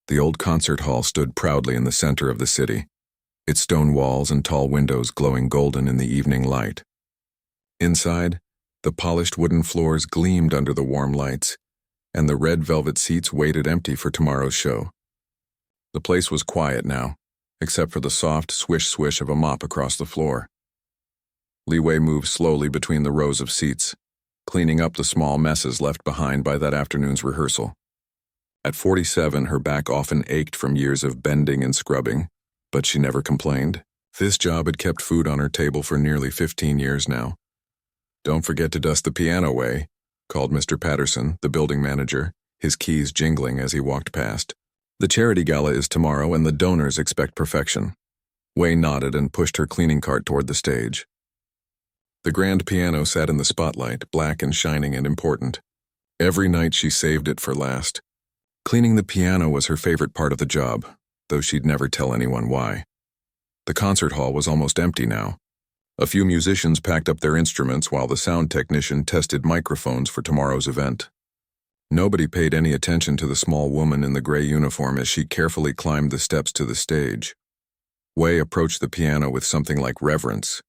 The old concert hall stood proudly in the center of the city, its stone walls and tall windows glowing golden in the evening light. Inside, the polished wooden floors gleamed under the warm lights, and the red velvet seats waited empty for tomorrow's show. The place was quiet now, except for the soft swish-swish of a mop across the floor. Li Wei moved slowly between the rows of seats, cleaning up the small messes left behind by that afternoon's rehearsal. At 47, her back often ached from years of bending and scrubbing, but she never complained. This job had kept food on her table for nearly 15 years now. "Don't forget to dust the piano, Wei," called Mr. Patterson, the building manager, his keys jingling as he walked past. "The charity gala is tomorrow and the donors expect perfection." Wei nodded and pushed her cleaning cart toward the stage. The grand piano sat in the spotlight, black and shining and important. Every night she saved it for last. Cleaning the piano was her favorite part of the job, though she'd never tell anyone why. The concert hall was almost empty now. A few musicians packed up their instruments while the sound technician tested microphones for tomorrow's event. Nobody paid any attention to the small woman in the gray uniform as she carefully climbed the steps to the stage. Wei approached the piano with something like reverence.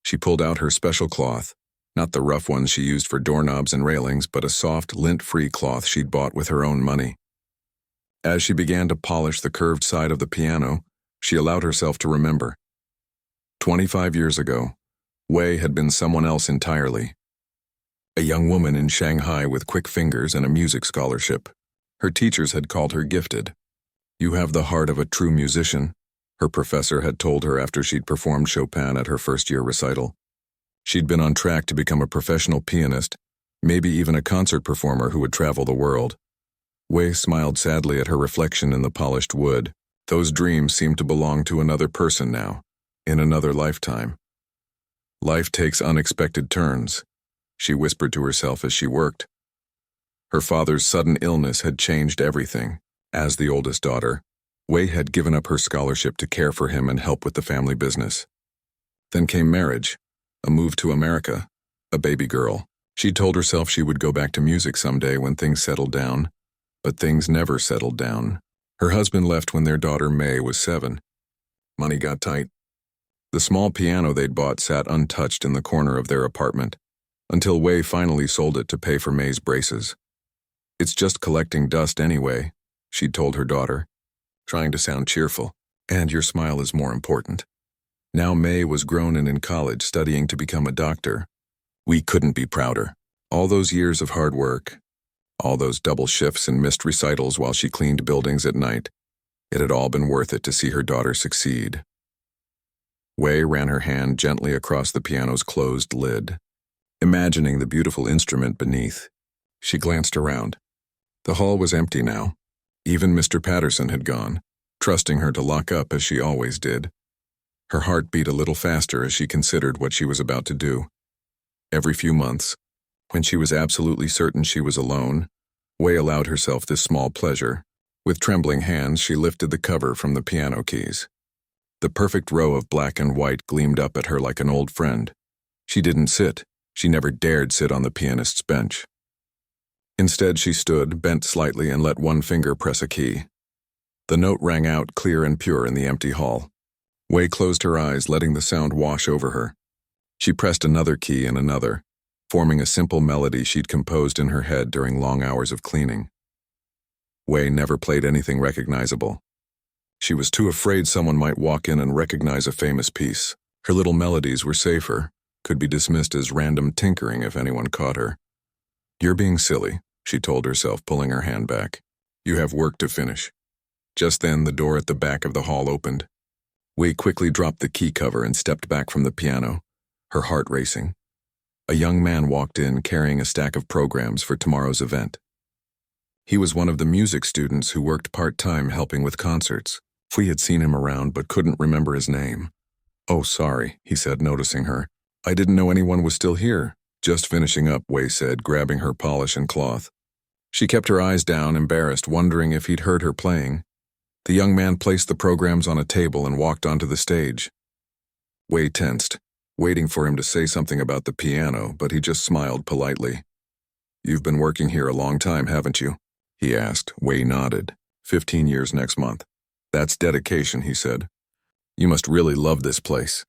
She pulled out her special cloth, not the rough ones she used for doorknobs and railings, but a soft, lint-free cloth she'd bought with her own money. As she began to polish the curved side of the piano, she allowed herself to remember. 25 years ago, Wei had been someone else entirely. A young woman in Shanghai with quick fingers and a music scholarship. Her teachers had called her gifted. "You have the heart of a true musician," her professor had told her after she'd performed Chopin at her first-year recital. She'd been on track to become a professional pianist, maybe even a concert performer who would travel the world. Wei smiled sadly at her reflection in the polished wood. Those dreams seemed to belong to another person now, in another lifetime. "Life takes unexpected turns," she whispered to herself as she worked. Her father's sudden illness had changed everything. As the oldest daughter, Wei had given up her scholarship to care for him and help with the family business. Then came marriage, a move to America, a baby girl. She told herself she would go back to music someday when things settled down, but things never settled down. Her husband left when their daughter May was 7. Money got tight. The small piano they'd bought sat untouched in the corner of their apartment, until Wei finally sold it to pay for May's braces. "It's just collecting dust anyway," she'd told her daughter, trying to sound cheerful, "and your smile is more important." Now May was grown and in college, studying to become a doctor. We couldn't be prouder. All those years of hard work, all those double shifts and missed recitals while she cleaned buildings at night, it had all been worth it to see her daughter succeed. Wei ran her hand gently across the piano's closed lid, imagining the beautiful instrument beneath. She glanced around. The hall was empty now. Even Mr. Patterson had gone, trusting her to lock up as she always did. Her heart beat a little faster as she considered what she was about to do. Every few months, when she was absolutely certain she was alone, Wei allowed herself this small pleasure. With trembling hands, she lifted the cover from the piano keys. The perfect row of black and white gleamed up at her like an old friend. She didn't sit. She never dared sit on the pianist's bench. Instead, she stood, bent slightly, and let one finger press a key. The note rang out clear and pure in the empty hall. Wei closed her eyes, letting the sound wash over her. She pressed another key and another, forming a simple melody she'd composed in her head during long hours of cleaning. Wei never played anything recognizable. She was too afraid someone might walk in and recognize a famous piece. Her little melodies were safer, could be dismissed as random tinkering if anyone caught her. "You're being silly," she told herself, pulling her hand back. "You have work to finish." Just then, the door at the back of the hall opened. Wei quickly dropped the key cover and stepped back from the piano, her heart racing. A young man walked in carrying a stack of programs for tomorrow's event. He was one of the music students who worked part-time helping with concerts. Fui had seen him around but couldn't remember his name. "Oh, sorry," he said, noticing her. "I didn't know anyone was still here." "Just finishing up," Wei said, grabbing her polish and cloth. She kept her eyes down, embarrassed, wondering if he'd heard her playing. The young man placed the programs on a table and walked onto the stage. Wei tensed, waiting for him to say something about the piano, but he just smiled politely. "You've been working here a long time, haven't you?" he asked. Wei nodded. 15 years next month. That's dedication, he said. You must really love this place.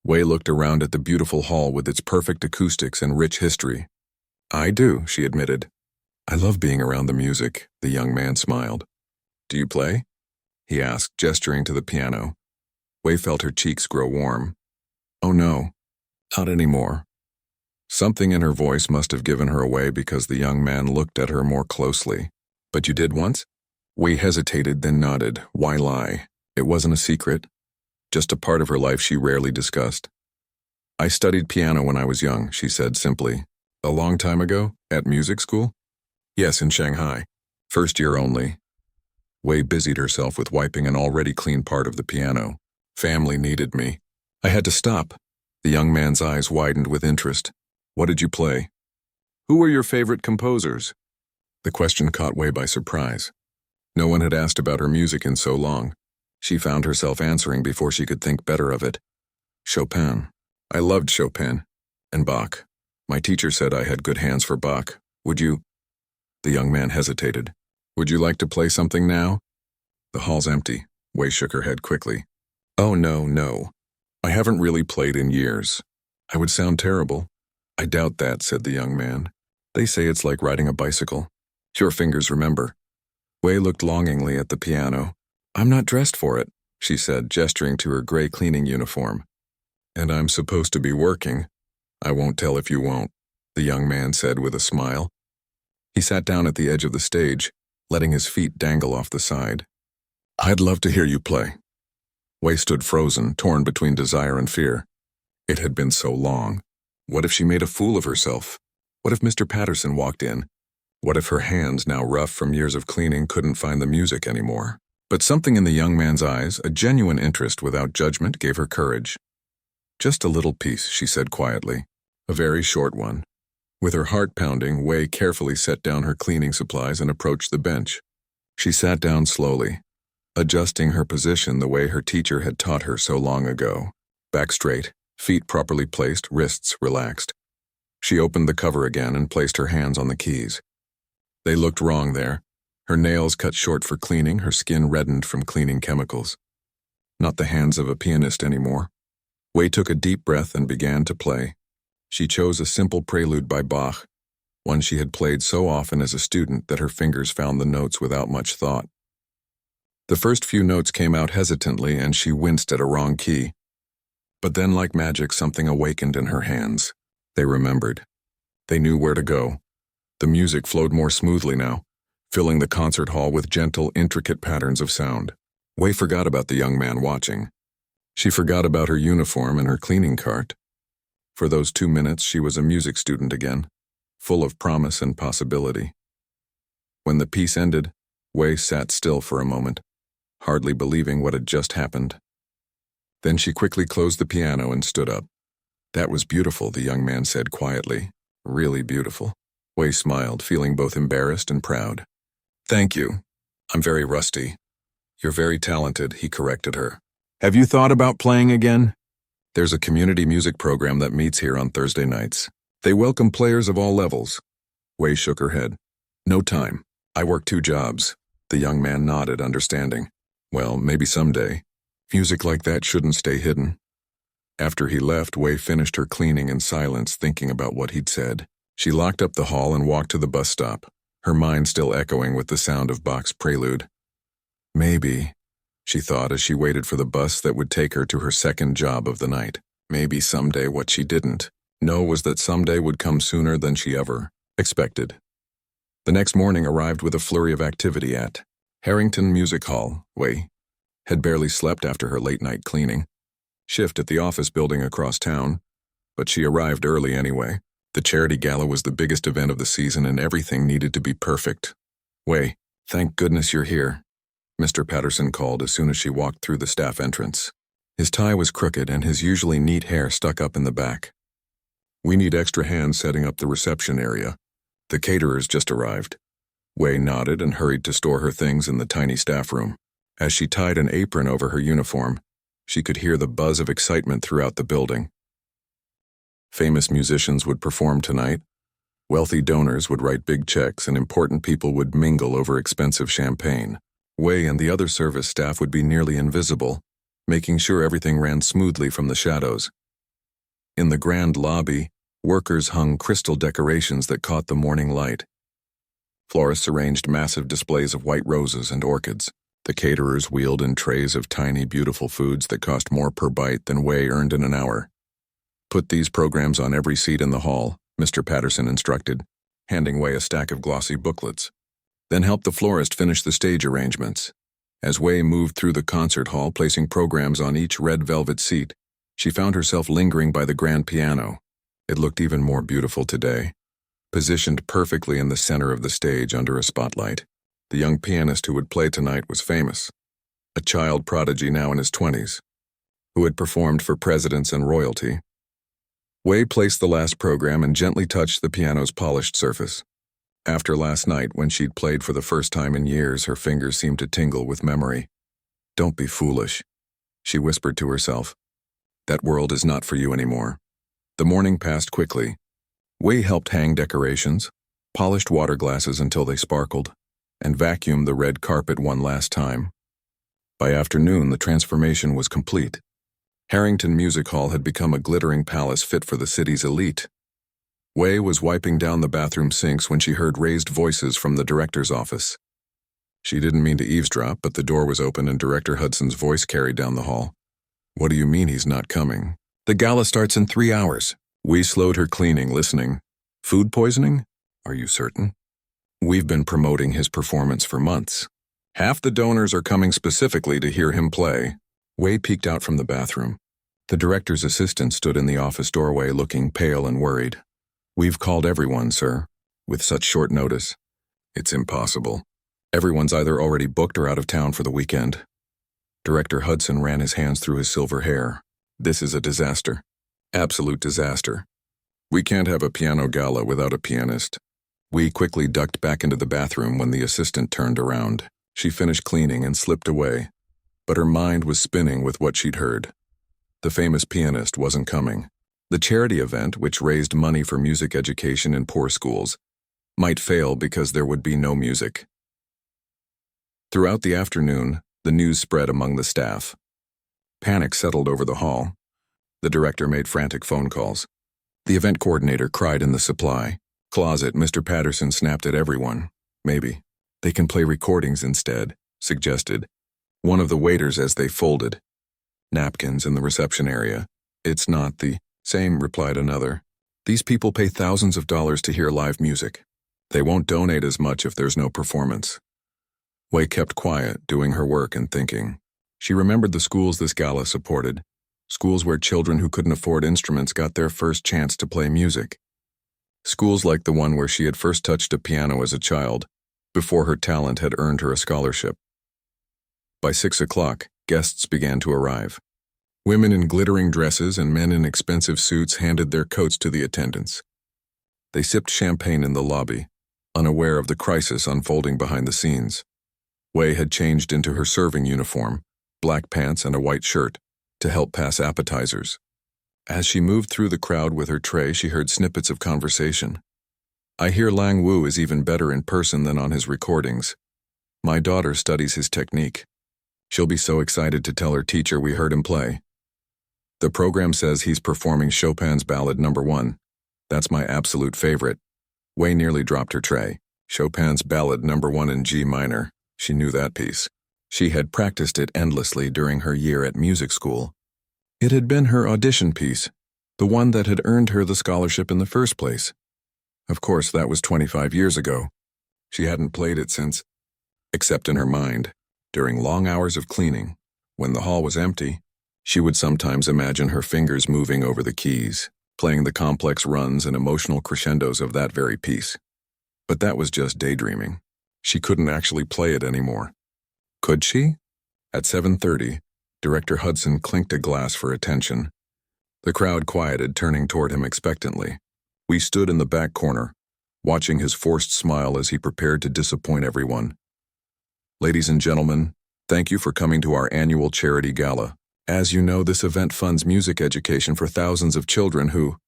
Wei looked around at the beautiful hall with its perfect acoustics and rich history. I do, she admitted. I love being around the music, the young man smiled. Do you play? He asked, gesturing to the piano. Wei felt her cheeks grow warm. Oh no, not anymore. Something in her voice must have given her away because the young man looked at her more closely. But you did once? Wei hesitated, then nodded. Why lie? It wasn't a secret. Just a part of her life she rarely discussed. I studied piano when I was young, she said simply. A long time ago? At music school? Yes, in Shanghai. First year only. Wei busied herself with wiping an already clean part of the piano. Family needed me. I had to stop. The young man's eyes widened with interest. What did you play? Who were your favorite composers? The question caught Wei by surprise. No one had asked about her music in so long. She found herself answering before she could think better of it. Chopin. I loved Chopin. And Bach. My teacher said I had good hands for Bach. Would you? The young man hesitated. Would you like to play something now? The hall's empty. Wei shook her head quickly. Oh no. I haven't really played in years. I would sound terrible. I doubt that, said the young man. They say it's like riding a bicycle. Your fingers remember. Wei looked longingly at the piano. I'm not dressed for it, she said, gesturing to her gray cleaning uniform. And I'm supposed to be working. I won't tell if you won't, the young man said with a smile. He sat down at the edge of the stage, letting his feet dangle off the side. I'd love to hear you play. Wei stood frozen, torn between desire and fear. It had been so long. What if she made a fool of herself? What if Mr. Patterson walked in? What if her hands, now rough from years of cleaning, couldn't find the music anymore? But something in the young man's eyes, a genuine interest without judgment, gave her courage. Just a little piece, she said quietly. A very short one. With her heart pounding, Wei carefully set down her cleaning supplies and approached the bench. She sat down slowly, adjusting her position the way her teacher had taught her so long ago. Back straight, feet properly placed, wrists relaxed. She opened the cover again and placed her hands on the keys. They looked wrong there. Her nails cut short for cleaning, her skin reddened from cleaning chemicals. Not the hands of a pianist anymore. Wei took a deep breath and began to play. She chose a simple prelude by Bach, one she had played so often as a student that her fingers found the notes without much thought. The first few notes came out hesitantly and she winced at a wrong key. But then, like magic, something awakened in her hands. They remembered. They knew where to go. The music flowed more smoothly now, filling the concert hall with gentle, intricate patterns of sound. Wei forgot about the young man watching. She forgot about her uniform and her cleaning cart. For those 2 minutes, she was a music student again, full of promise and possibility. When the piece ended, Wei sat still for a moment, hardly believing what had just happened. Then she quickly closed the piano and stood up. That was beautiful, the young man said quietly. Really beautiful. Wei smiled, feeling both embarrassed and proud. Thank you. I'm very rusty. You're very talented, he corrected her. Have you thought about playing again? There's a community music program that meets here on Thursday nights. They welcome players of all levels. Wei shook her head. No time. I work 2 jobs. The young man nodded, understanding. Well, maybe someday. Music like that shouldn't stay hidden. After he left, Wei finished her cleaning in silence, thinking about what he'd said. She locked up the hall and walked to the bus stop, her mind still echoing with the sound of Bach's prelude. Maybe, she thought as she waited for the bus that would take her to her second job of the night. Maybe someday what she didn't know was that someday would come sooner than she ever expected. The next morning arrived with a flurry of activity at Harrington Music Hall. Wei had barely slept after her late-night cleaning shift at the office building across town, but she arrived early anyway. The charity gala was the biggest event of the season and everything needed to be perfect. Wei, thank goodness you're here, Mr. Patterson called as soon as she walked through the staff entrance. His tie was crooked and his usually neat hair stuck up in the back. We need extra hands setting up the reception area. The caterers just arrived. Wei nodded and hurried to store her things in the tiny staff room. As she tied an apron over her uniform, she could hear the buzz of excitement throughout the building. Famous musicians would perform tonight. Wealthy donors would write big checks and important people would mingle over expensive champagne. Wei and the other service staff would be nearly invisible, making sure everything ran smoothly from the shadows. In the grand lobby, workers hung crystal decorations that caught the morning light. Florists arranged massive displays of white roses and orchids. The caterers wheeled in trays of tiny, beautiful foods that cost more per bite than Wei earned in an hour. "Put these programs on every seat in the hall," Mr. Patterson instructed, handing Wei a stack of glossy booklets. "Then help the florist finish the stage arrangements." As Wei moved through the concert hall, placing programs on each red velvet seat, she found herself lingering by the grand piano. It looked even more beautiful today, positioned perfectly in the center of the stage under a spotlight. The young pianist who would play tonight was famous, a child prodigy now in his 20s, who had performed for presidents and royalty. Wei placed the last program and gently touched the piano's polished surface. After last night, when she'd played for the first time in years, her fingers seemed to tingle with memory. "Don't be foolish," she whispered to herself. "That world is not for you anymore." The morning passed quickly. Wei helped hang decorations, polished water glasses until they sparkled, and vacuumed the red carpet one last time. By afternoon, the transformation was complete. Harrington Music Hall had become a glittering palace fit for the city's elite. Wei was wiping down the bathroom sinks when she heard raised voices from the director's office. She didn't mean to eavesdrop, but the door was open and Director Hudson's voice carried down the hall. "What do you mean he's not coming?" "The gala starts in 3 hours. Wei slowed her cleaning, listening. "Food poisoning? Are you certain? We've been promoting his performance for months. Half the donors are coming specifically to hear him play." Wei peeked out from the bathroom. The director's assistant stood in the office doorway looking pale and worried. "We've called everyone, sir. With such short notice, it's impossible. Everyone's either already booked or out of town for the weekend." Director Hudson ran his hands through his silver hair. "This is a disaster. Absolute disaster. We can't have a piano gala without a pianist." Wei quickly ducked back into the bathroom when the assistant turned around. She finished cleaning and slipped away, but her mind was spinning with what she'd heard. The famous pianist wasn't coming. The charity event, which raised money for music education in poor schools, might fail because there would be no music. Throughout the afternoon, the news spread among the staff. Panic settled over the hall. The director made frantic phone calls. The event coordinator cried in the supply closet. Mr. Patterson snapped at everyone. "Maybe they can play recordings instead," suggested one of the waiters as they folded napkins in the reception area. "It's not the same," replied another. "These people pay thousands of dollars to hear live music. They won't donate as much if there's no performance." Wei kept quiet, doing her work and thinking. She remembered the schools this gala supported, schools where children who couldn't afford instruments got their first chance to play music. Schools like the one where she had first touched a piano as a child, before her talent had earned her a scholarship. By 6 o'clock, guests began to arrive. Women in glittering dresses and men in expensive suits handed their coats to the attendants. They sipped champagne in the lobby, unaware of the crisis unfolding behind the scenes. Wei had changed into her serving uniform, black pants and a white shirt, to help pass appetizers. As she moved through the crowd with her tray, she heard snippets of conversation. "I hear Lang Wu is even better in person than on his recordings. My daughter studies his technique. She'll be so excited to tell her teacher we heard him play. The program says he's performing Chopin's Ballad No. 1. That's my absolute favorite." Wei nearly dropped her tray. Chopin's Ballad No. 1 in G minor. She knew that piece. She had practiced it endlessly during her year at music school. It had been her audition piece, the one that had earned her the scholarship in the first place. Of course, that was 25 years ago. She hadn't played it since, except in her mind, during long hours of cleaning. When the hall was empty, she would sometimes imagine her fingers moving over the keys, playing the complex runs and emotional crescendos of that very piece. But that was just daydreaming. She couldn't actually play it anymore. Could she? At 7:30, Director Hudson clinked a glass for attention. The crowd quieted, turning toward him expectantly. We stood in the back corner, watching his forced smile as he prepared to disappoint everyone. "Ladies and gentlemen, thank you for coming to our annual charity gala. As you know, this event funds music education for thousands of children who—"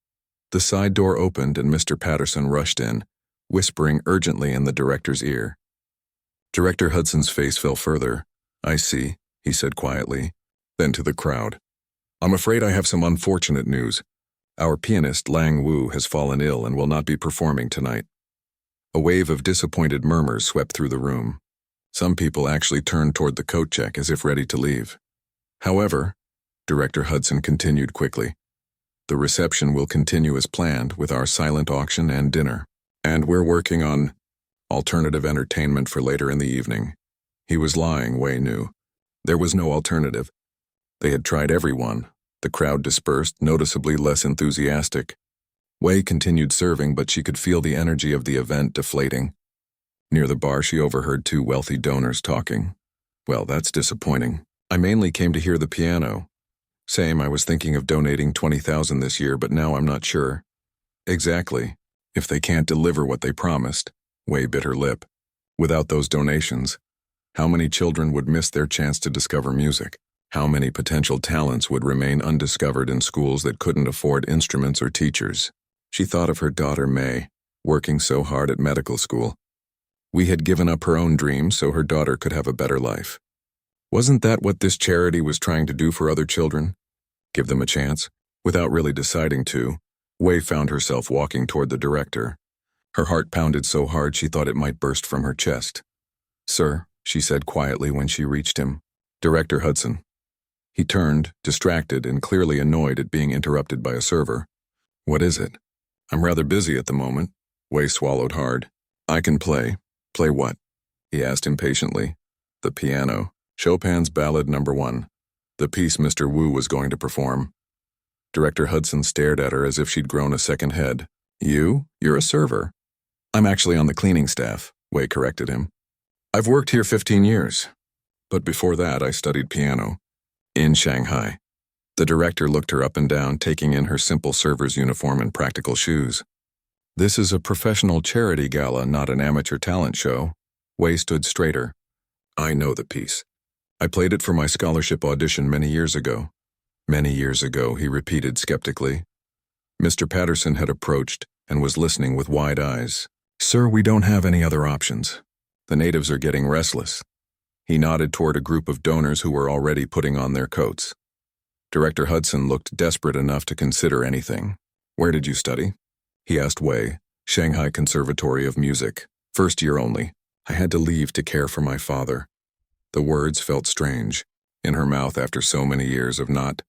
The side door opened and Mr. Patterson rushed in, whispering urgently in the director's ear. Director Hudson's face fell further. "I see," he said quietly. Then to the crowd, "I'm afraid I have some unfortunate news. Our pianist, Lang Wu, has fallen ill and will not be performing tonight." A wave of disappointed murmurs swept through the room. Some people actually turned toward the coat check as if ready to leave. "However," Director Hudson continued quickly, "the reception will continue as planned with our silent auction and dinner. And we're working on alternative entertainment for later in the evening." He was lying, Wei knew. There was no alternative. They had tried everyone. The crowd dispersed, noticeably less enthusiastic. Wei continued serving, but she could feel the energy of the event deflating. Near the bar, she overheard two wealthy donors talking. "Well, that's disappointing. I mainly came to hear the piano. Same, I was thinking of donating 20,000 this year, but now I'm not sure." "Exactly. If they can't deliver what they promised," Wei bit her lip. "Without those donations, how many children would miss their chance to discover music? How many potential talents would remain undiscovered in schools that couldn't afford instruments or teachers?" She thought of her daughter May, working so hard at medical school. We had given up her own dreams so her daughter could have a better life. Wasn't that what this charity was trying to do for other children? Give them a chance? Without really deciding to, Wei found herself walking toward the director. Her heart pounded so hard she thought it might burst from her chest. "Sir," she said quietly when she reached him. "Director Hudson." He turned, distracted and clearly annoyed at being interrupted by a server. "What is it?" "I'm rather busy at the moment." Wei swallowed hard. "I can play." "Play what?" he asked impatiently. "The piano. Chopin's Ballad No. 1. The piece Mr. Wu was going to perform." Director Hudson stared at her as if she'd grown a second head. You're a server." "I'm actually on the cleaning staff," Wei corrected him. "I've worked here 15 years. But before that, I studied piano. In Shanghai." The director looked her up and down, taking in her simple server's uniform and practical shoes. "This is a professional charity gala, not an amateur talent show." Wei stood straighter. "I know the piece. I played it for my scholarship audition many years ago." "Many years ago," he repeated skeptically. Mr. Patterson had approached and was listening with wide eyes. "Sir, we don't have any other options. The natives are getting restless." He nodded toward a group of donors who were already putting on their coats. Director Hudson looked desperate enough to consider anything. "Where did you study?" he asked Wei. "Shanghai Conservatory of Music. First year only. I had to leave to care for my father." The words felt strange in her mouth after so many years of not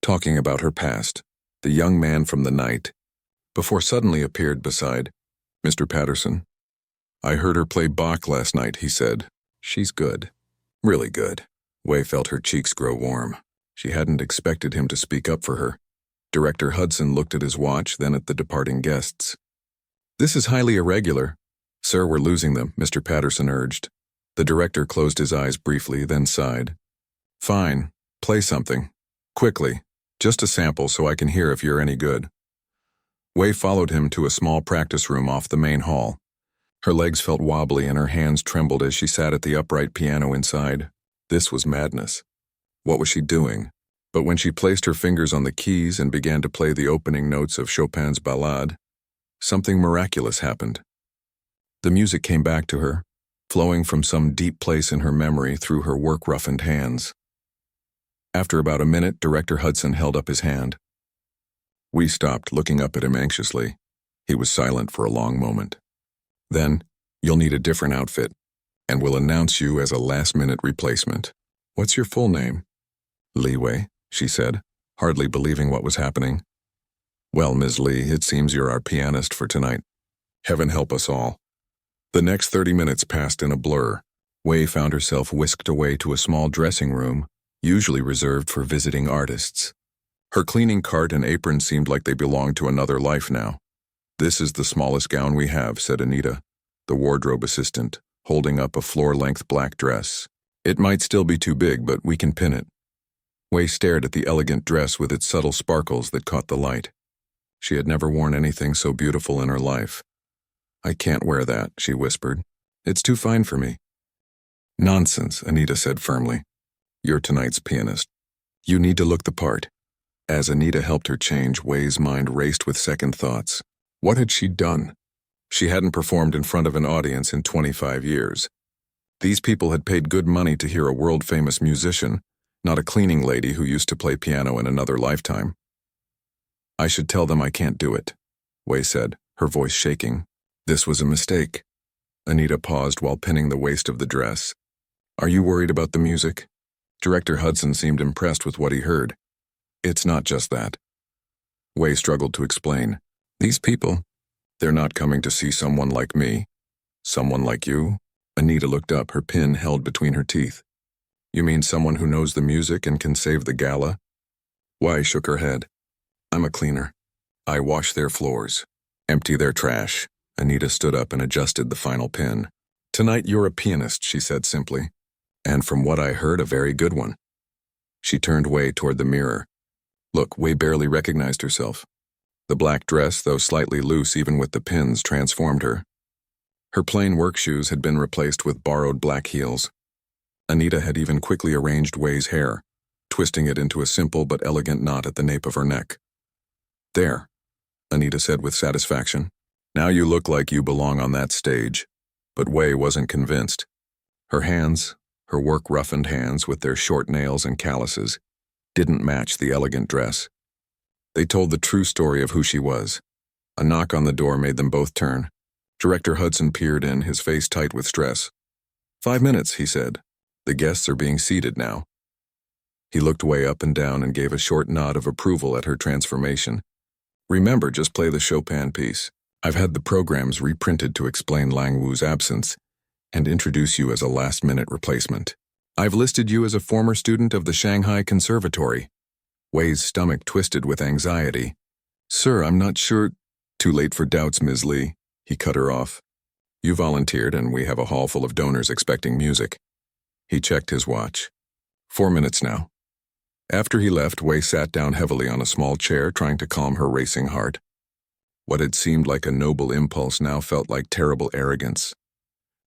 talking about her past. The young man from the night before suddenly appeared beside Mr. Patterson. "I heard her play Bach last night," he said. "She's good. Really good." Wei felt her cheeks grow warm. She hadn't expected him to speak up for her. Director Hudson looked at his watch, then at the departing guests. "This is highly irregular." "Sir, we're losing them," Mr. Patterson urged. The director closed his eyes briefly, then sighed. "Fine. Play something. Quickly. Just a sample so I can hear if you're any good." Wei followed him to a small practice room off the main hall. Her legs felt wobbly and her hands trembled as she sat at the upright piano inside. This was madness. What was she doing? But when she placed her fingers on the keys and began to play the opening notes of Chopin's Ballade, something miraculous happened. The music came back to her, flowing from some deep place in her memory through her work-roughened hands. After about a minute, Director Hudson held up his hand. We stopped, looking up at him anxiously. He was silent for a long moment. "Then, you'll need a different outfit, and we'll announce you as a last-minute replacement." "What's your full name?" "Li Wei," she said, hardly believing what was happening. "Well, Ms. Li, it seems you're our pianist for tonight. Heaven help us all." The next 30 minutes passed in a blur. Wei found herself whisked away to a small dressing room, usually reserved for visiting artists. Her cleaning cart and apron seemed like they belonged to another life now. "This is the smallest gown we have," said Anita, the wardrobe assistant, holding up a floor-length black dress. "It might still be too big, but we can pin it." Wei stared at the elegant dress with its subtle sparkles that caught the light. She had never worn anything so beautiful in her life. "I can't wear that," she whispered. "It's too fine for me." "Nonsense," Anita said firmly. "You're tonight's pianist. You need to look the part." As Anita helped her change, Wei's mind raced with second thoughts. What had she done? She hadn't performed in front of an audience in 25 years. These people had paid good money to hear a world-famous musician, not a cleaning lady who used to play piano in another lifetime. I should tell them I can't do it, Wei said, her voice shaking. This was a mistake. Anita paused while pinning the waist of the dress. Are you worried about the music? Director Hudson seemed impressed with what he heard. It's not just that. Wei struggled to explain. These people, they're not coming to see someone like me. Someone like you? Anita looked up, her pin held between her teeth. You mean someone who knows the music and can save the gala? Wei shook her head. I'm a cleaner. I wash their floors, empty their trash. Anita stood up and adjusted the final pin. Tonight you're a pianist, she said simply. And from what I heard, a very good one. She turned Wei toward the mirror. Look, Wei barely recognized herself. The black dress, though slightly loose even with the pins, transformed her. Her plain work shoes had been replaced with borrowed black heels. Anita had even quickly arranged Wei's hair, twisting it into a simple but elegant knot at the nape of her neck. There, Anita said with satisfaction. Now you look like you belong on that stage. But Wei wasn't convinced. Her hands, her work-roughened hands with their short nails and calluses, didn't match the elegant dress. They told the true story of who she was. A knock on the door made them both turn. Director Hudson peered in, his face tight with stress. 5 minutes, he said. The guests are being seated now. He looked Wei up and down and gave a short nod of approval at her transformation. Remember, just play the Chopin piece. I've had the programs reprinted to explain Lang Wu's absence and introduce you as a last-minute replacement. I've listed you as a former student of the Shanghai Conservatory. Wei's stomach twisted with anxiety. Sir, I'm not sure. Too late for doubts, Ms. Li. He cut her off. You volunteered, and we have a hall full of donors expecting music. He checked his watch. 4 minutes now. After he left, Wei sat down heavily on a small chair, trying to calm her racing heart. What had seemed like a noble impulse now felt like terrible arrogance.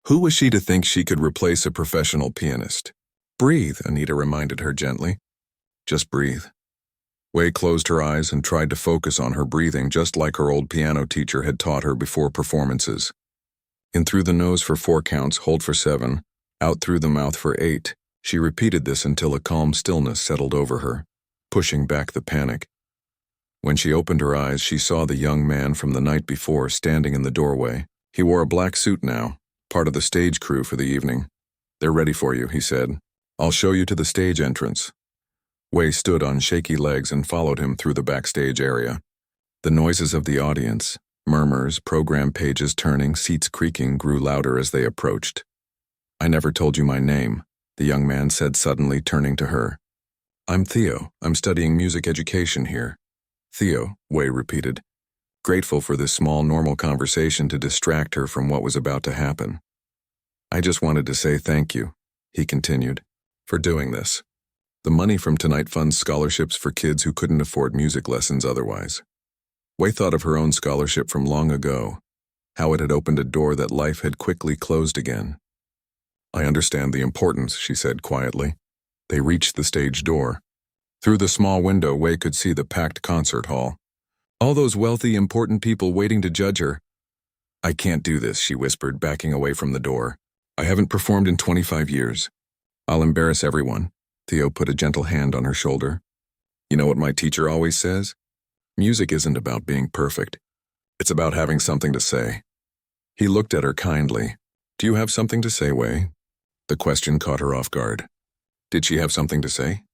Who was she to think she could replace a professional pianist? Breathe, Anita reminded her gently. Just breathe. Wei closed her eyes and tried to focus on her breathing just like her old piano teacher had taught her before performances. In through the nose for 4 counts, hold for 7, out through the mouth for 8. She repeated this until a calm stillness settled over her, pushing back the panic. When she opened her eyes, she saw the young man from the night before standing in the doorway. He wore a black suit now, part of the stage crew for the evening. They're ready for you, he said. I'll show you to the stage entrance. Wei stood on shaky legs and followed him through the backstage area. The noises of the audience, murmurs, program pages turning, seats creaking, grew louder as they approached. I never told you my name, the young man said suddenly, turning to her. I'm Theo. I'm studying music education here. Theo, Wei repeated, grateful for this small normal conversation to distract her from what was about to happen. I just wanted to say thank you, he continued, for doing this. The money from tonight funds scholarships for kids who couldn't afford music lessons otherwise. Wei thought of her own scholarship from long ago, how it had opened a door that life had quickly closed again. I understand the importance, she said quietly. They reached the stage door. Through the small window, Wei could see the packed concert hall. All those wealthy, important people waiting to judge her. I can't do this, she whispered, backing away from the door. I haven't performed in 25 years. I'll embarrass everyone. Theo put a gentle hand on her shoulder. You know what my teacher always says? Music isn't about being perfect. It's about having something to say. He looked at her kindly. Do you have something to say, Wei? The question caught her off guard. Did she have something to say?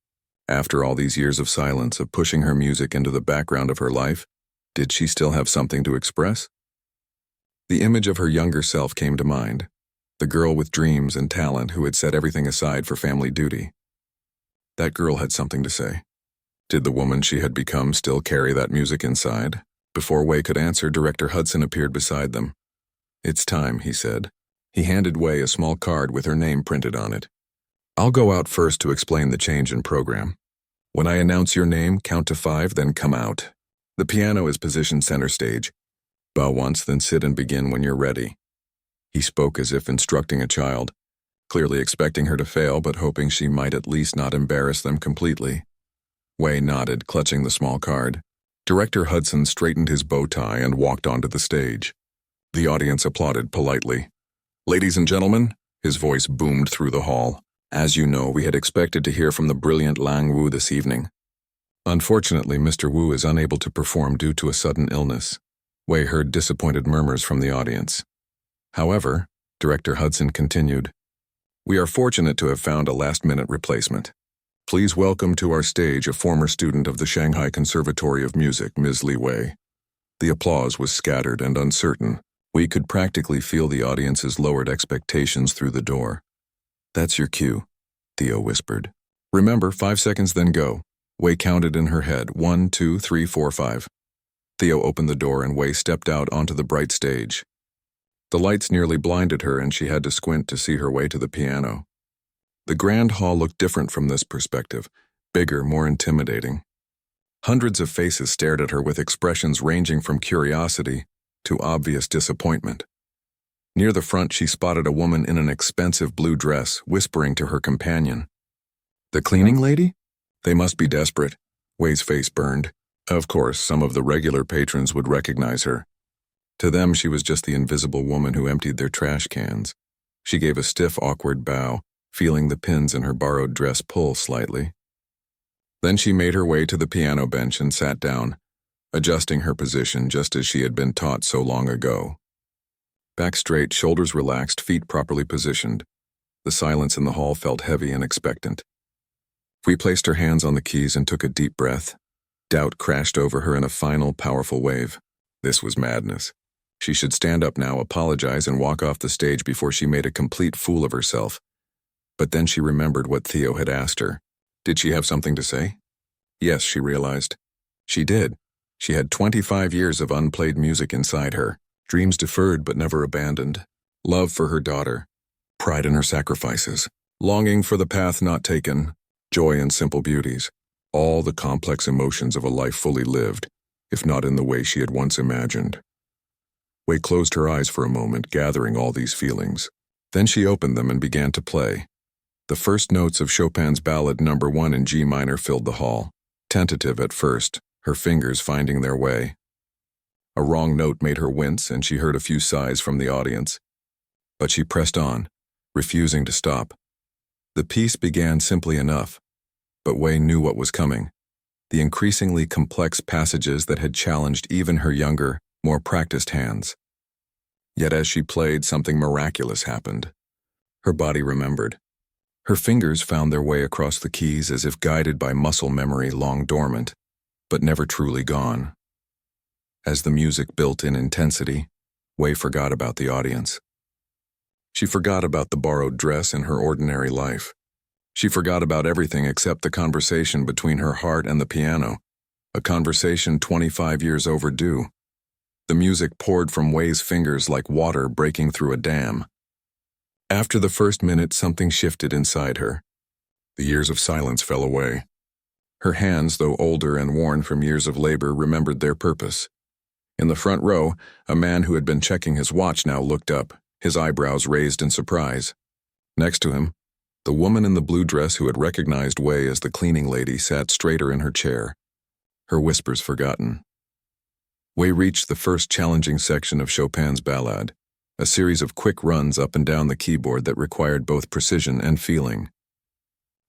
After all these years of silence, of pushing her music into the background of her life, did she still have something to express? The image of her younger self came to mind, the girl with dreams and talent who had set everything aside for family duty. That girl had something to say. Did the woman she had become still carry that music inside? Before Wei could answer, Director Hudson appeared beside them. It's time, he said. He handed Wei a small card with her name printed on it. I'll go out first to explain the change in program. When I announce your name, count to 5, then come out. The piano is positioned center stage. Bow once, then sit and begin when you're ready. He spoke as if instructing a child, clearly expecting her to fail but hoping she might at least not embarrass them completely. Wei nodded, clutching the small card. Director Hudson straightened his bow tie and walked onto the stage. The audience applauded politely. Ladies and gentlemen, His voice boomed through the hall. "As you know, we had expected to hear from the brilliant Lang Wu this evening. Unfortunately, Mr. Wu is unable to perform due to a sudden illness." Wei heard disappointed murmurs from the audience. However, Director Hudson continued, "We are fortunate to have found a last-minute replacement. Please welcome to our stage a former student of the Shanghai Conservatory of Music, Ms. Li Wei." The applause was scattered and uncertain. We could practically feel the audience's lowered expectations through the door. "That's your cue," Theo whispered. "Remember, 5 seconds, then go." Wei counted in her head, 1, 2, 3, 4, 5. Theo opened the door and Wei stepped out onto the bright stage. The lights nearly blinded her and she had to squint to see her way to the piano. The grand hall looked different from this perspective, bigger, more intimidating. Hundreds of faces stared at her with expressions ranging from curiosity to obvious disappointment. Near the front, she spotted a woman in an expensive blue dress, whispering to her companion. "The cleaning lady? They must be desperate." Wei's face burned. Of course, some of the regular patrons would recognize her. To them, she was just the invisible woman who emptied their trash cans. She gave a stiff, awkward bow, feeling the pins in her borrowed dress pull slightly. Then she made her way to the piano bench and sat down, adjusting her position just as she had been taught so long ago. Back straight, shoulders relaxed, feet properly positioned. The silence in the hall felt heavy and expectant. We placed her hands on the keys and took a deep breath. Doubt crashed over her in a final, powerful wave. This was madness. She should stand up now, apologize, and walk off the stage before she made a complete fool of herself. But then she remembered what Theo had asked her. Did she have something to say? Yes, she realized. She did. She had 25 years of unplayed music inside her, dreams deferred but never abandoned, love for her daughter, pride in her sacrifices, longing for the path not taken, joy in simple beauties, all the complex emotions of a life fully lived, if not in the way she had once imagined. Wei closed her eyes for a moment, gathering all these feelings. Then she opened them and began to play. The first notes of Chopin's Ballad No. 1 in G minor filled the hall, tentative at first, her fingers finding their way. A wrong note made her wince and she heard a few sighs from the audience. But she pressed on, refusing to stop. The piece began simply enough, but Wei knew what was coming. The increasingly complex passages that had challenged even her younger, more practiced hands. Yet as she played, something miraculous happened. Her body remembered. Her fingers found their way across the keys as if guided by muscle memory long dormant, but never truly gone. As the music built in intensity, Wei forgot about the audience. She forgot about the borrowed dress in her ordinary life. She forgot about everything except the conversation between her heart and the piano, a conversation 25 years overdue. The music poured from Wei's fingers like water breaking through a dam. After the first minute, something shifted inside her. The years of silence fell away. Her hands, though older and worn from years of labor, remembered their purpose. In the front row, a man who had been checking his watch now looked up, his eyebrows raised in surprise. Next to him, the woman in the blue dress who had recognized Wei as the cleaning lady sat straighter in her chair, her whispers forgotten. Wei reached the first challenging section of Chopin's Ballade, a series of quick runs up and down the keyboard that required both precision and feeling.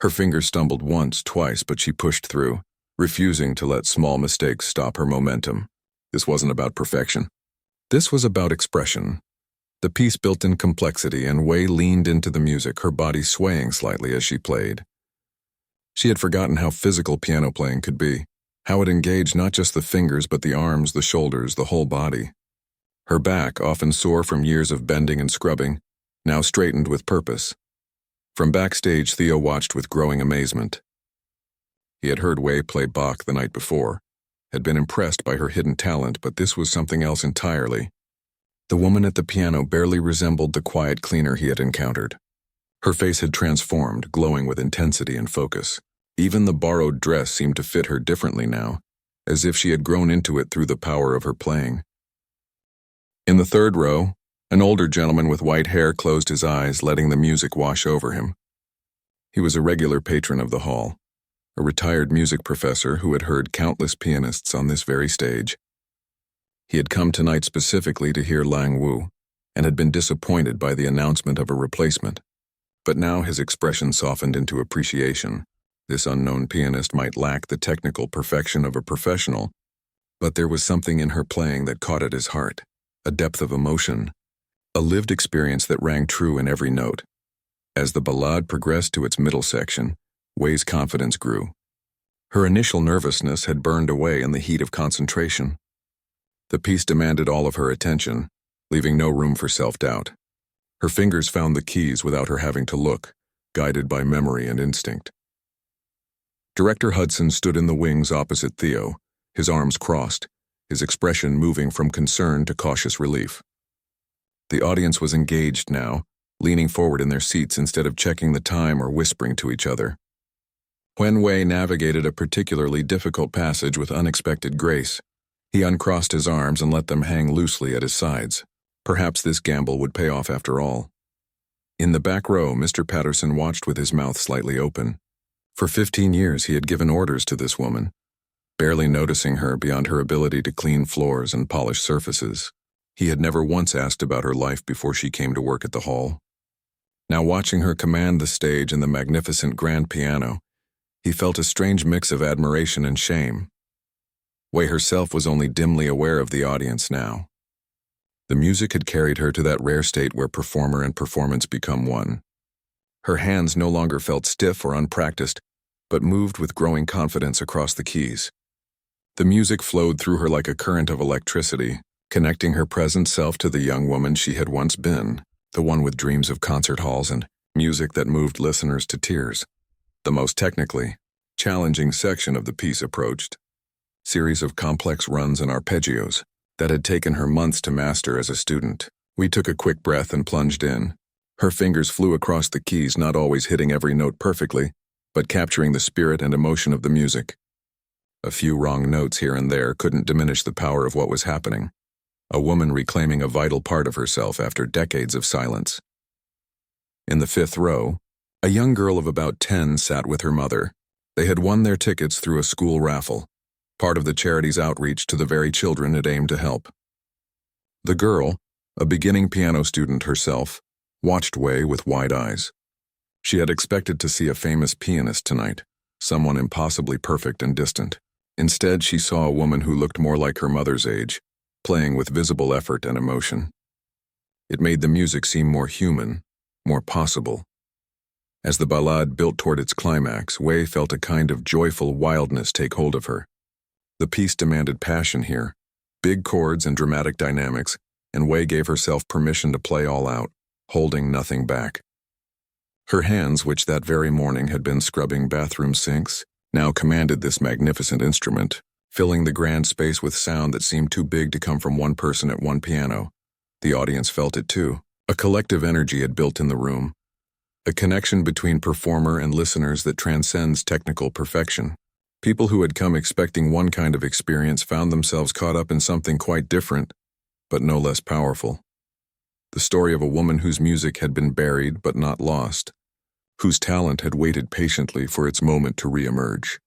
Her fingers stumbled once, twice, but she pushed through, refusing to let small mistakes stop her momentum. This wasn't about perfection. This was about expression. The piece built in complexity, and Wei leaned into the music, her body swaying slightly as she played. She had forgotten how physical piano playing could be, how it engaged not just the fingers but the arms, the shoulders, the whole body. Her back, often sore from years of bending and scrubbing, now straightened with purpose. From backstage, Theo watched with growing amazement. He had heard Wei play Bach the night before, had been impressed by her hidden talent, but this was something else entirely. The woman at the piano barely resembled the quiet cleaner he had encountered. Her face had transformed, glowing with intensity and focus. Even the borrowed dress seemed to fit her differently now, as if she had grown into it through the power of her playing. In the third row, an older gentleman with white hair closed his eyes, letting the music wash over him. He was a regular patron of the hall, a retired music professor who had heard countless pianists on this very stage. He had come tonight specifically to hear Lang Wu, and had been disappointed by the announcement of a replacement. But now his expression softened into appreciation. This unknown pianist might lack the technical perfection of a professional, but there was something in her playing that caught at his heart, a depth of emotion, a lived experience that rang true in every note. As the ballade progressed to its middle section, Wei's confidence grew. Her initial nervousness had burned away in the heat of concentration. The piece demanded all of her attention, leaving no room for self-doubt. Her fingers found the keys without her having to look, guided by memory and instinct. Director Hudson stood in the wings opposite Theo, his arms crossed, his expression moving from concern to cautious relief. The audience was engaged now, leaning forward in their seats instead of checking the time or whispering to each other. When Wei navigated a particularly difficult passage with unexpected grace, he uncrossed his arms and let them hang loosely at his sides. Perhaps this gamble would pay off after all. In the back row, Mr. Patterson watched with his mouth slightly open. For 15 years he had given orders to this woman, barely noticing her beyond her ability to clean floors and polish surfaces. He had never once asked about her life before she came to work at the hall. Now watching her command the stage and the magnificent grand piano, he felt a strange mix of admiration and shame. Wei herself was only dimly aware of the audience now. The music had carried her to that rare state where performer and performance become one. Her hands no longer felt stiff or unpracticed, but moved with growing confidence across the keys. The music flowed through her like a current of electricity, connecting her present self to the young woman she had once been, the one with dreams of concert halls and music that moved listeners to tears. The most technically challenging section of the piece approached. Series of complex runs and arpeggios that had taken her months to master as a student. We took a quick breath and plunged in. Her fingers flew across the keys, not always hitting every note perfectly, but capturing the spirit and emotion of the music. A few wrong notes here and there couldn't diminish the power of what was happening. A woman reclaiming a vital part of herself after decades of silence. In the fifth row, a young girl of about 10 sat with her mother. They had won their tickets through a school raffle, part of the charity's outreach to the very children it aimed to help. The girl, a beginning piano student herself, watched Wei with wide eyes. She had expected to see a famous pianist tonight, someone impossibly perfect and distant. Instead, she saw a woman who looked more like her mother's age, playing with visible effort and emotion. It made the music seem more human, more possible. As the ballade built toward its climax, Wei felt a kind of joyful wildness take hold of her. The piece demanded passion here, big chords and dramatic dynamics, and Wei gave herself permission to play all out, holding nothing back. Her hands, which that very morning had been scrubbing bathroom sinks, now commanded this magnificent instrument, filling the grand space with sound that seemed too big to come from one person at one piano. The audience felt it too. A collective energy had built in the room, a connection between performer and listeners that transcends technical perfection. People who had come expecting one kind of experience found themselves caught up in something quite different, but no less powerful. The story of a woman whose music had been buried but not lost, whose talent had waited patiently for its moment to re-emerge.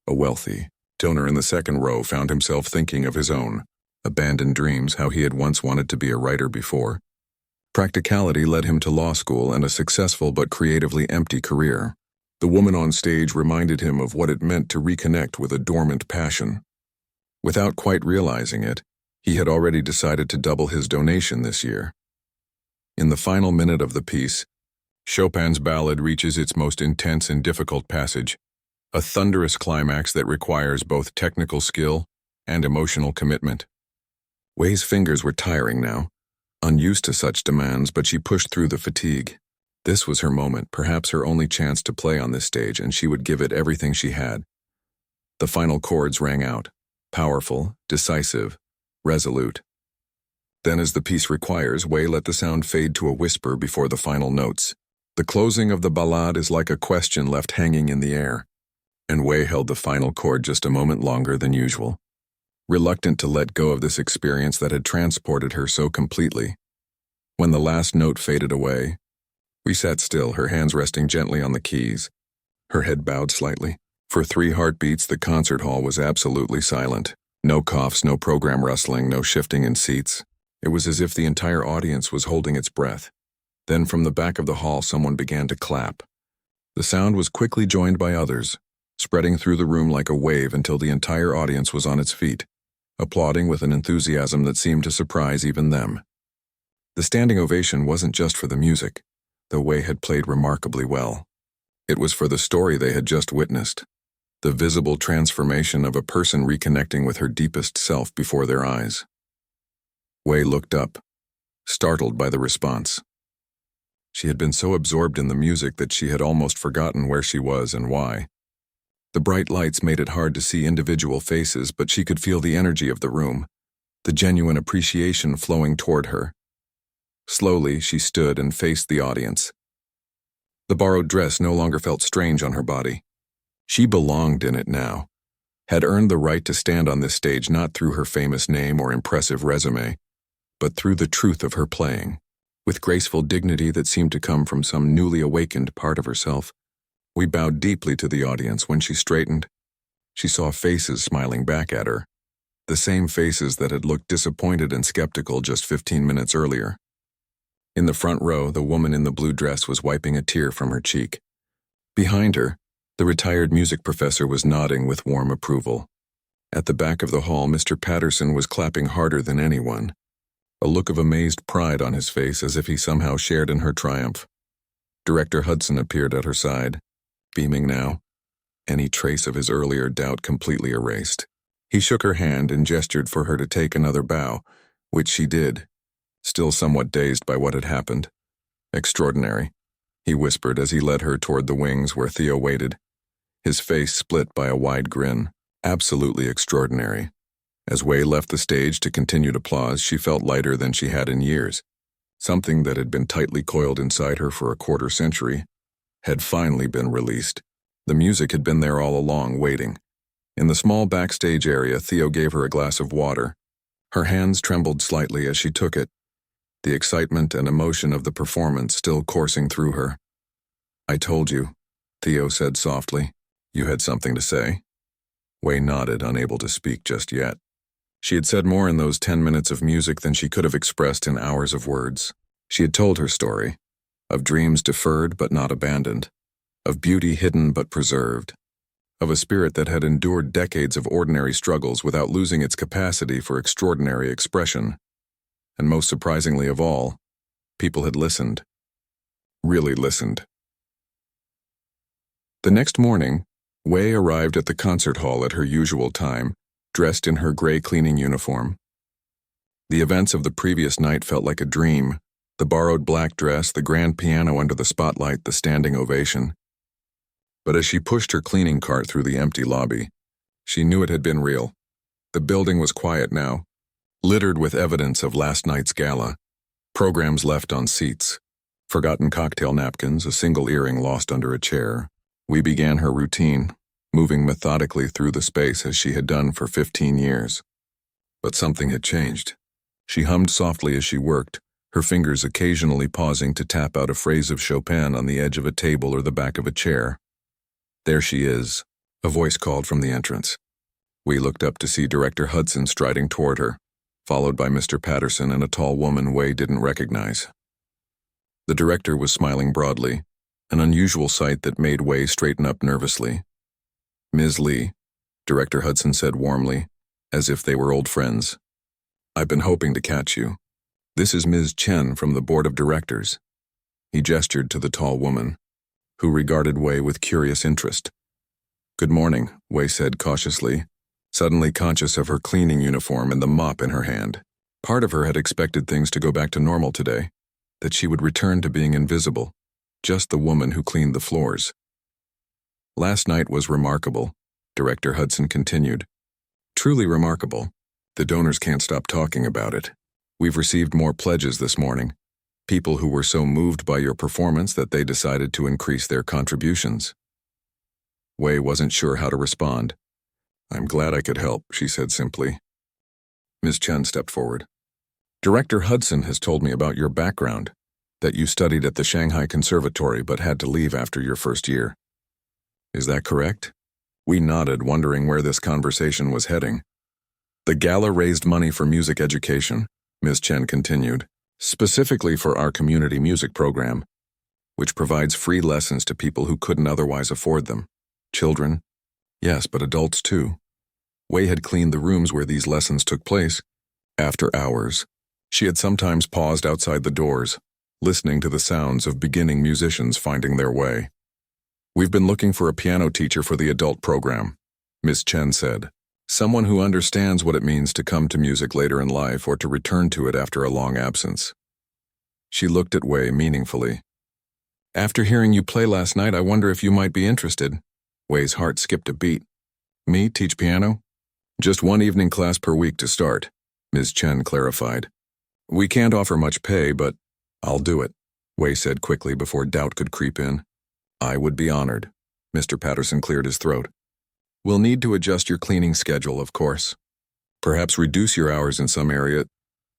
A wealthy donor in the second row found himself thinking of his own abandoned dreams, how he had once wanted to be a writer before. Practicality led him to law school and a successful but creatively empty career. The woman on stage reminded him of what it meant to reconnect with a dormant passion. Without quite realizing it, he had already decided to double his donation this year. In the final minute of the piece, Chopin's ballad reaches its most intense and difficult passage, a thunderous climax that requires both technical skill and emotional commitment. Wei's fingers were tiring now, unused to such demands, but she pushed through the fatigue. This was her moment, perhaps her only chance to play on this stage, and she would give it everything she had. The final chords rang out, powerful, decisive, resolute. Then, as the piece requires, Wei let the sound fade to a whisper before the final notes. The closing of the ballade is like a question left hanging in the air, and Wei held the final chord just a moment longer than usual, reluctant to let go of this experience that had transported her so completely. When the last note faded away, we sat still, her hands resting gently on the keys, her head bowed slightly. For 3 heartbeats, the concert hall was absolutely silent. No coughs, no program rustling, no shifting in seats. It was as if the entire audience was holding its breath. Then from the back of the hall someone began to clap. The sound was quickly joined by others, spreading through the room like a wave until the entire audience was on its feet, applauding with an enthusiasm that seemed to surprise even them. The standing ovation wasn't just for the music, though Wei had played remarkably well. It was for the story they had just witnessed, the visible transformation of a person reconnecting with her deepest self before their eyes. Wei looked up, startled by the response. She had been so absorbed in the music that she had almost forgotten where she was and why. The bright lights made it hard to see individual faces, but she could feel the energy of the room, the genuine appreciation flowing toward her. Slowly, she stood and faced the audience. The borrowed dress no longer felt strange on her body. She belonged in it now, had earned the right to stand on this stage not through her famous name or impressive resume, but through the truth of her playing. With graceful dignity that seemed to come from some newly awakened part of herself, we bowed deeply to the audience. When she straightened, she saw faces smiling back at her, the same faces that had looked disappointed and skeptical just 15 minutes earlier. In the front row, the woman in the blue dress was wiping a tear from her cheek. Behind her, the retired music professor was nodding with warm approval. At the back of the hall, Mr. Patterson was clapping harder than anyone, a look of amazed pride on his face as if he somehow shared in her triumph. Director Hudson appeared at her side, beaming now, any trace of his earlier doubt completely erased. He shook her hand and gestured for her to take another bow, which she did, still somewhat dazed by what had happened. "Extraordinary," he whispered as he led her toward the wings where Theo waited, his face split by a wide grin. "Absolutely extraordinary." As Wei left the stage to continued applause, she felt lighter than she had in years. Something that had been tightly coiled inside her for a quarter century had finally been released. The music had been there all along, waiting. In the small backstage area, Theo gave her a glass of water. Her hands trembled slightly as she took it, the excitement and emotion of the performance still coursing through her. "I told you," Theo said softly. "You had something to say?" Wei nodded, unable to speak just yet. She had said more in those 10 minutes of music than she could have expressed in hours of words. She had told her story, of dreams deferred but not abandoned, of beauty hidden but preserved, of a spirit that had endured decades of ordinary struggles without losing its capacity for extraordinary expression. And most surprisingly of all, people had listened. Really listened. The next morning, Wei arrived at the concert hall at her usual time, dressed in her gray cleaning uniform. The events of the previous night felt like a dream, the borrowed black dress, the grand piano under the spotlight, the standing ovation. But as she pushed her cleaning cart through the empty lobby, she knew it had been real. The building was quiet now, littered with evidence of last night's gala, programs left on seats, forgotten cocktail napkins, a single earring lost under a chair. We began her routine, moving methodically through the space as she had done for 15 years. But something had changed. She hummed softly as she worked, her fingers occasionally pausing to tap out a phrase of Chopin on the edge of a table or the back of a chair. "There she is," a voice called from the entrance. We looked up to see Director Hudson striding toward her, followed by Mr. Patterson and a tall woman Wei didn't recognize. The director was smiling broadly, an unusual sight that made Wei straighten up nervously. "Ms. Lee," Director Hudson said warmly, as if they were old friends. "I've been hoping to catch you. This is Ms. Chen from the Board of Directors." He gestured to the tall woman, who regarded Wei with curious interest. "Good morning," Wei said cautiously, suddenly conscious of her cleaning uniform and the mop in her hand. Part of her had expected things to go back to normal today, that she would return to being invisible, just the woman who cleaned the floors. "Last night was remarkable," Director Hudson continued. "Truly remarkable. The donors can't stop talking about it. We've received more pledges this morning, people who were so moved by your performance that they decided to increase their contributions." Wei wasn't sure how to respond. "I'm glad I could help," she said simply. Ms. Chen stepped forward. "Director Hudson has told me about your background, that you studied at the Shanghai Conservatory but had to leave after your first year. Is that correct?" We nodded, wondering where this conversation was heading. "The gala raised money for music education. Ms. Chen continued, specifically for our community music program, which provides free lessons to people who couldn't otherwise afford them. Children? Yes, but adults too. Wei had cleaned the rooms where these lessons took place. After hours, she had sometimes paused outside the doors, listening to the sounds of beginning musicians finding their way. We've been looking for a piano teacher for the adult program, Ms. Chen said. Someone who understands what it means to come to music later in life or to return to it after a long absence. She looked at Wei meaningfully. After hearing you play last night, I wonder if you might be interested. Wei's heart skipped a beat. Me, teach piano? Just one evening class per week to start, Ms. Chen clarified. We can't offer much pay, but I'll do it, Wei said quickly before doubt could creep in. I would be honored. Mr. Patterson cleared his throat. We'll need to adjust your cleaning schedule, of course. Perhaps reduce your hours in some area.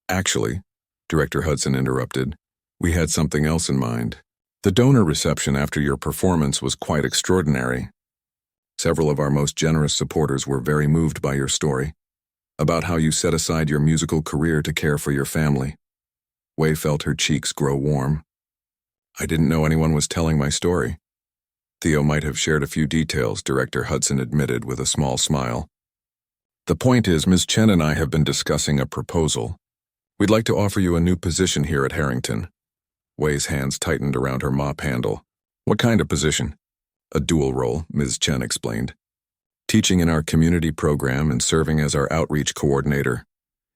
Actually, Director Hudson interrupted, we had something else in mind. The donor reception after your performance was quite extraordinary. Several of our most generous supporters were very moved by your story, about how you set aside your musical career to care for your family. Wei felt her cheeks grow warm. I didn't know anyone was telling my story. Theo might have shared a few details, Director Hudson admitted with a small smile. The point is, Ms. Chen and I have been discussing a proposal. We'd like to offer you a new position here at Harrington. Wei's hands tightened around her mop handle. What kind of position? A dual role, Ms. Chen explained. Teaching in our community program and serving as our outreach coordinator.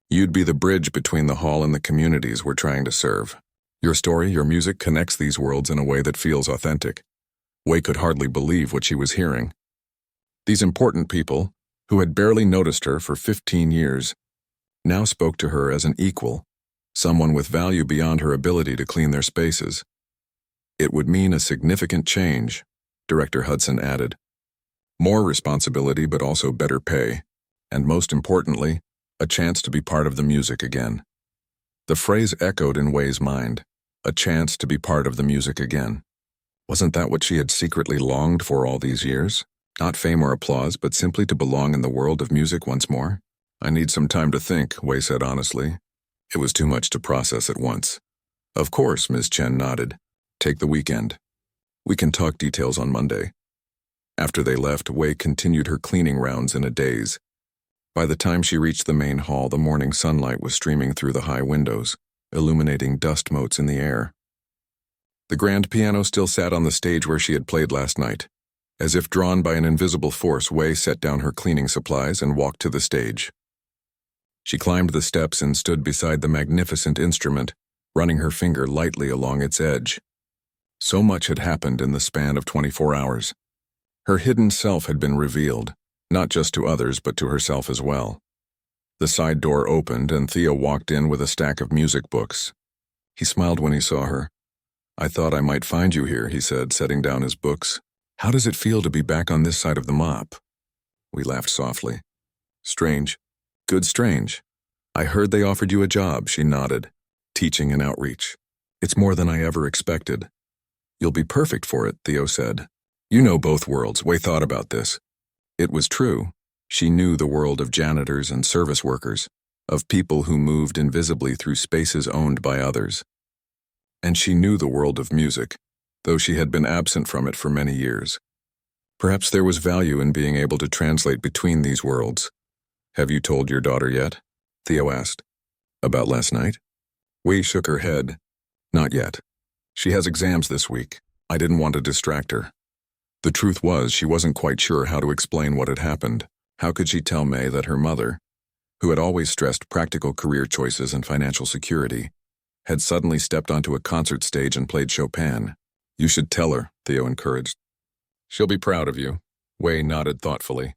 You'd be the bridge between the hall and the communities we're trying to serve. Your story, your music connects these worlds in a way that feels authentic. Wei could hardly believe what she was hearing. These important people, who had barely noticed her for 15 years, now spoke to her as an equal, someone with value beyond her ability to clean their spaces. It would mean a significant change, Director Hudson added. More responsibility, but also better pay, and most importantly, a chance to be part of the music again. The phrase echoed in Wei's mind, a chance to be part of the music again. Wasn't that what she had secretly longed for all these years? Not fame or applause, but simply to belong in the world of music once more? I need some time to think, Wei said honestly. It was too much to process at once. Of course, Ms. Chen nodded. Take the weekend. We can talk details on Monday. After they left, Wei continued her cleaning rounds in a daze. By the time she reached the main hall, the morning sunlight was streaming through the high windows, illuminating dust motes in the air. The grand piano still sat on the stage where she had played last night. As if drawn by an invisible force, Wei set down her cleaning supplies and walked to the stage. She climbed the steps and stood beside the magnificent instrument, running her finger lightly along its edge. So much had happened in the span of 24 hours. Her hidden self had been revealed, not just to others but to herself as well. The side door opened and Theo walked in with a stack of music books. He smiled when he saw her. I thought I might find you here, he said, setting down his books. How does it feel to be back on this side of the mop? We laughed softly. Strange. Good strange. I heard they offered you a job, she nodded. Teaching and outreach. It's more than I ever expected. You'll be perfect for it, Theo said. You know both worlds. Wei thought about this. It was true. She knew the world of janitors and service workers, of people who moved invisibly through spaces owned by others. And she knew the world of music, though she had been absent from it for many years. Perhaps there was value in being able to translate between these worlds. Have you told your daughter yet? Theo asked. About last night? Wei shook her head. Not yet. She has exams this week. I didn't want to distract her. The truth was, she wasn't quite sure how to explain what had happened. How could she tell May that her mother, who had always stressed practical career choices and financial security, had suddenly stepped onto a concert stage and played Chopin? You should tell her, Theo encouraged. She'll be proud of you. Wei nodded thoughtfully.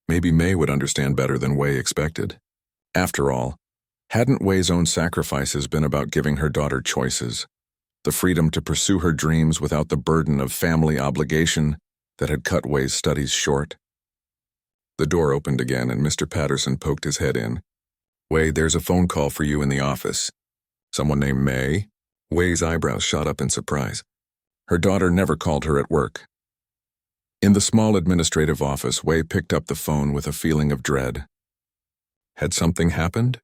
Maybe May would understand better than Wei expected. After all, hadn't Wei's own sacrifices been about giving her daughter choices? The freedom to pursue her dreams without the burden of family obligation that had cut Wei's studies short? The door opened again and Mr. Patterson poked his head in. Wei, there's a phone call for you in the office. Someone named May? Wei's eyebrows shot up in surprise. Her daughter never called her at work. In the small administrative office, Wei picked up the phone with a feeling of dread. Had something happened?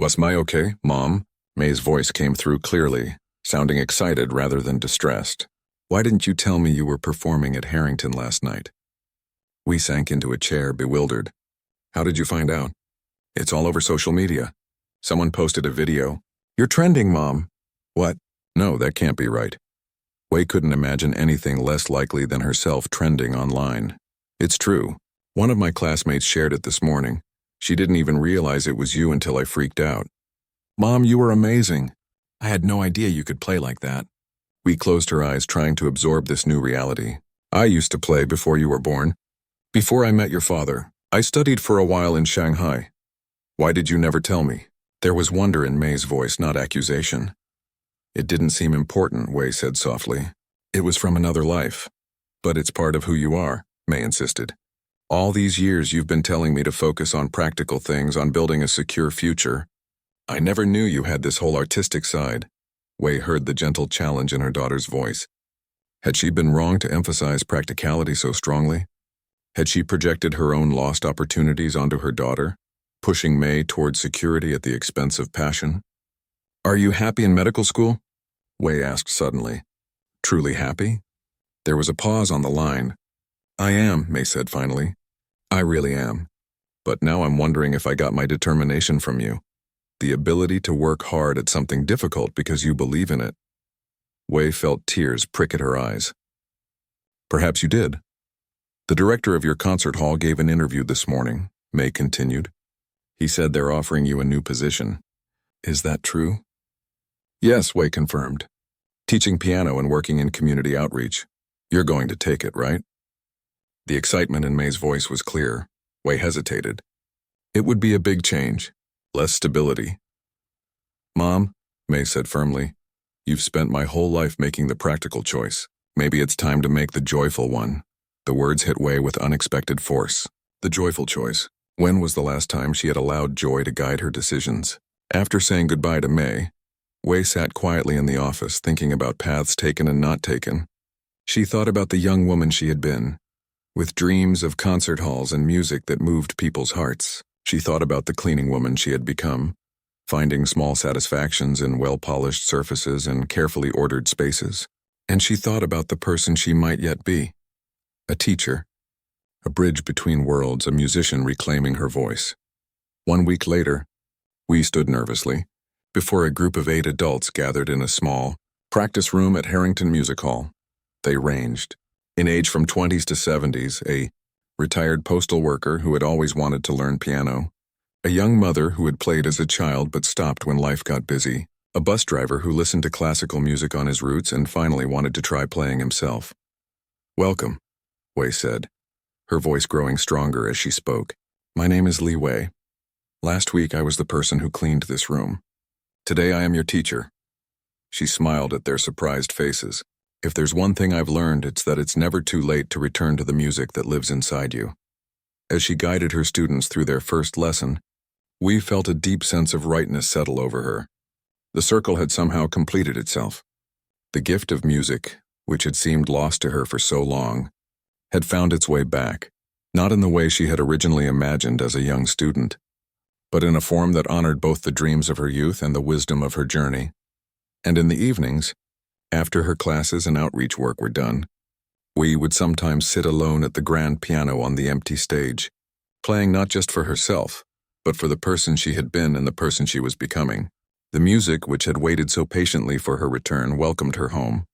Was my okay, Mom? May's voice came through clearly, sounding excited rather than distressed. Why didn't you tell me you were performing at Harrington last night? We sank into a chair, bewildered. How did you find out? It's all over social media. Someone posted a video. You're trending, Mom. What? No, that can't be right. Wei couldn't imagine anything less likely than herself trending online. It's true. One of my classmates shared it this morning. She didn't even realize it was you until I freaked out. Mom, you were amazing. I had no idea you could play like that. We closed her eyes, trying to absorb this new reality. I used to play before you were born. Before I met your father, I studied for a while in Shanghai. Why did you never tell me? There was wonder in May's voice, not accusation. It didn't seem important, Wei said softly. It was from another life. But it's part of who you are, May insisted. All these years you've been telling me to focus on practical things, on building a secure future. I never knew you had this whole artistic side. Wei heard the gentle challenge in her daughter's voice. Had she been wrong to emphasize practicality so strongly? Had she projected her own lost opportunities onto her daughter, pushing May towards security at the expense of passion? Are you happy in medical school? Wei asked suddenly. Truly happy? There was a pause on the line. I am, May said finally. I really am. But now I'm wondering if I got my determination from you. The ability to work hard at something difficult because you believe in it. Wei felt tears prick at her eyes. Perhaps you did. The director of your concert hall gave an interview this morning, May continued. He said they're offering you a new position. Is that true? Yes, Wei confirmed. Teaching piano and working in community outreach. You're going to take it, right? The excitement in May's voice was clear. Wei hesitated. It would be a big change. Less stability. Mom, May said firmly, you've spent my whole life making the practical choice. Maybe it's time to make the joyful one. The words hit Wei with unexpected force. The joyful choice. When was the last time she had allowed joy to guide her decisions? After saying goodbye to May, Wei sat quietly in the office thinking about paths taken and not taken. She thought about the young woman she had been, with dreams of concert halls and music that moved people's hearts. She thought about the cleaning woman she had become, finding small satisfactions in well-polished surfaces and carefully ordered spaces. And she thought about the person she might yet be. A teacher, a bridge between worlds, a musician reclaiming her voice. 1 week later, we stood nervously before a group of 8 adults gathered in a small practice room at Harrington Music Hall. They ranged, in age from 20s to 70s, a retired postal worker who had always wanted to learn piano, a young mother who had played as a child but stopped when life got busy, a bus driver who listened to classical music on his routes and finally wanted to try playing himself. Welcome, Wei said, her voice growing stronger as she spoke. My name is Li Wei. Last week I was the person who cleaned this room. Today I am your teacher. She smiled at their surprised faces. If there's one thing I've learned, it's that it's never too late to return to the music that lives inside you. As she guided her students through their first lesson, we felt a deep sense of rightness settle over her. The circle had somehow completed itself. The gift of music, which had seemed lost to her for so long, had found its way back, not in the way she had originally imagined as a young student, but in a form that honored both the dreams of her youth and the wisdom of her journey. And in the evenings, after her classes and outreach work were done, we would sometimes sit alone at the grand piano on the empty stage, playing not just for herself, but for the person she had been and the person she was becoming. The music, which had waited so patiently for her return, welcomed her home.